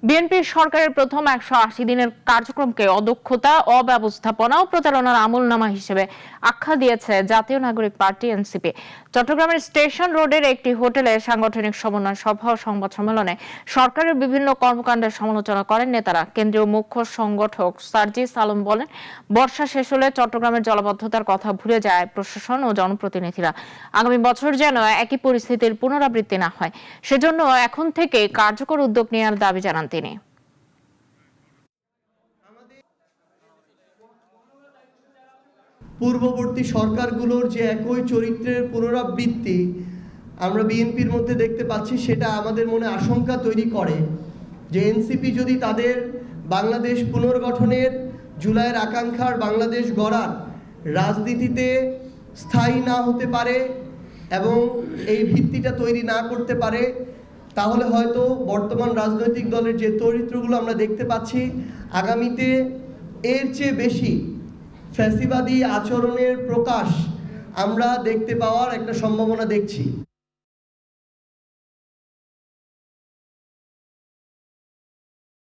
বিএনপির সরকারের প্রথম ১৮০ দিনের কার্যক্রমকে অদক্ষতা, অব্যবস্থাপনা ও প্রতারণার আমলনামা হিসেবে আখ্যা দিয়েছে জাতীয় নাগরিক পার্টি এনসিপি। চট্টগ্রামের স্টেশন রোডের একটি হোটেলে সাংগঠনিক সমন্বয় সভা ও সংবাদ সম্মেলনে সরকারের বিভিন্ন কর্মকাণ্ডের সমালোচনা করেন নেতারা। কেন্দ্রীয় মুখ্য সংগঠক সার্জিস আলম বলেন, বর্ষা শেষ হলে চট্টগ্রামের জলাবদ্ধতার কথা ভুলে যায় প্রশাসন ও জনপ্রতিনিধিরা। আগামী বছর যেন একই পরিস্থিতির পুনরাবৃত্তি না হয়, সেজন্য এখন থেকে কার্যকর উদ্যোগ নেওয়ার দাবি জানান তিনি। পূর্ববর্তী সরকারগুলোর যে একই চরিত্রের পুনরাবৃত্তি আমরা বিএনপির মধ্যে দেখতে পাচ্ছি, সেটা আমাদের মনে আশঙ্কা তৈরি করে যে এনসিপি যদি তাদের বাংলাদেশ পুনর্গঠনের, জুলাইয়ের আকাঙ্ক্ষার বাংলাদেশ গড়ার রাজনীতিতে স্থায়ী না হতে পারে এবং এই ভিত্তিটা তৈরি না করতে পারে, তাহলে হয়তো বর্তমান রাজনৈতিক দলের যে চরিত্রগুলো আমরা দেখতে পাচ্ছি, আগামীতে এর চেয়ে বেশি ফ্যাসিবাদী আচরণের প্রকাশ আমরা দেখতে পাওয়ার একটা সম্ভাবনা দেখছি।